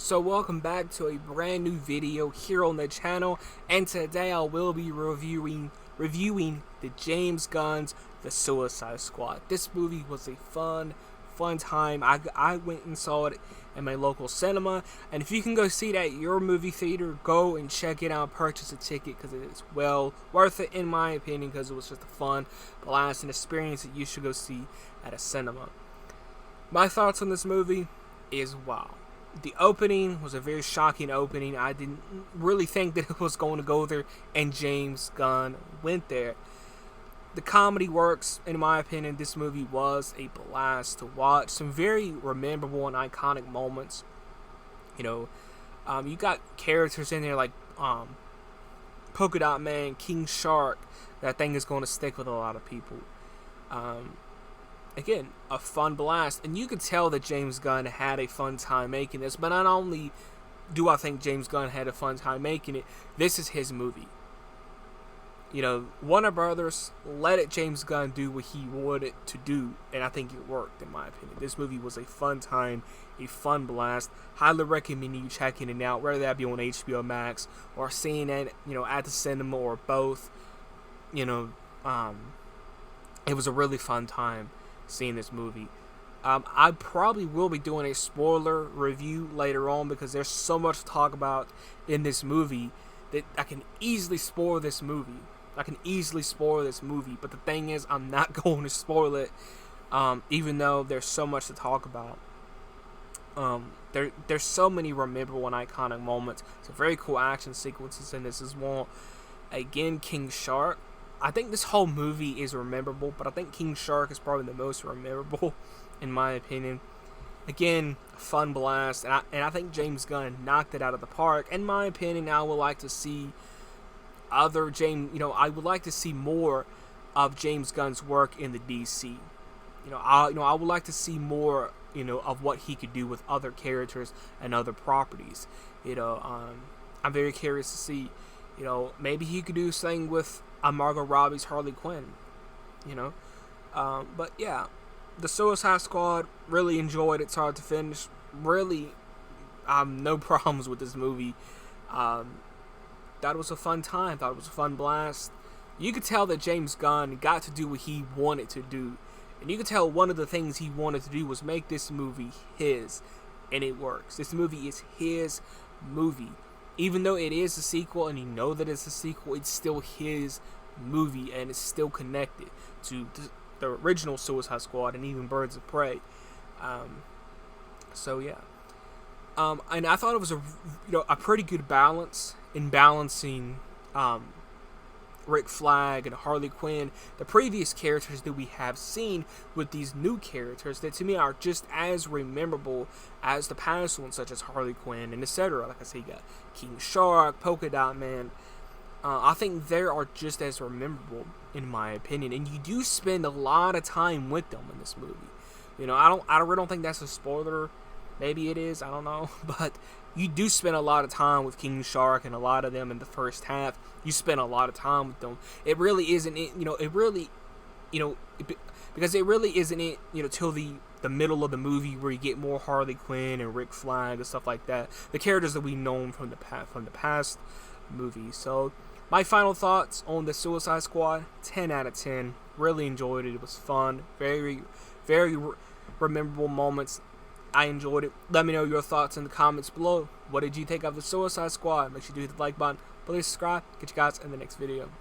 So welcome back to a brand new video here on the channel, and today I will be reviewing the James Gunn's The Suicide Squad. This movie was a fun time. I went and saw it in my local cinema, and if you can go see it at your movie theater, go and check it out, purchase a ticket, because it is well worth it in my opinion, because it was just a fun blast and experience that you should go see at a cinema. My thoughts on this movie is wow. The opening was a very shocking opening. I didn't really think that it was going to go there, and James Gunn went there. The comedy works, in my opinion. This movie was a blast to watch. Some very memorable and iconic moments. You got characters in there like Polka Dot Man, King Shark. That thing is going to stick with a lot of people. Again, a fun blast, and you could tell that James Gunn had a fun time making this, but not only do I think James Gunn had a fun time making it, this is his movie. Warner Brothers let James Gunn do what he wanted to do, and I think it worked, in my opinion. This movie was a fun time, a fun blast. Highly recommend you checking it out, whether that be on HBO Max or seeing it, at the cinema, or both. It was a really fun time seeing this movie. I probably will be doing a spoiler review later on, because there's so much to talk about in this movie that I can easily spoil this movie. But the thing is, I'm not going to spoil it, even though there's so much to talk about. There's so many memorable and iconic moments. Some very cool action sequences in this as well. Again, King Shark. I think this whole movie is memorable, but I think King Shark is probably the most memorable, in my opinion. Again, fun blast, and I think James Gunn knocked it out of the park. In my opinion, I would like to see I would like to see more of James Gunn's work in the DC. I would like to see more, of what he could do with other characters and other properties. I'm very curious to see, maybe he could do something with Margot Robbie's Harley Quinn, but yeah, The Suicide Squad, really enjoyed it start to finish. Really, no problems with this movie. Thought it was a fun time, thought it was a fun blast. You could tell that James Gunn got to do what he wanted to do, and you could tell one of the things he wanted to do was make this movie his, and it works. This movie is his movie. Even though it is a sequel, and you know that it's a sequel, it's still his movie, and it's still connected to the original Suicide Squad and even Birds of Prey. So yeah. And I thought it was a pretty good balance in balancing Rick Flag and Harley Quinn, the previous characters that we have seen, with these new characters that to me are just as memorable as the past ones, such as Harley Quinn and etc. Like I said, you got King Shark, Polka Dot Man. I think they are just as memorable, in my opinion, and you do spend a lot of time with them in this movie. I really don't think that's a spoiler. Maybe it is, I don't know, but you do spend a lot of time with King Shark and a lot of them in the first half. You spend a lot of time with them. It really isn't it, because it really isn't it, till the middle of the movie where you get more Harley Quinn and Rick Flag and stuff like that. The characters that we've known from the past movies. So, my final thoughts on The Suicide Squad: 10 out of 10. Really enjoyed it. It was fun. Very, very memorable moments. I enjoyed it. Let me know your thoughts in the comments below. What did you think of The Suicide Squad? Make sure you hit the like button. Please subscribe. Catch you guys in the next video.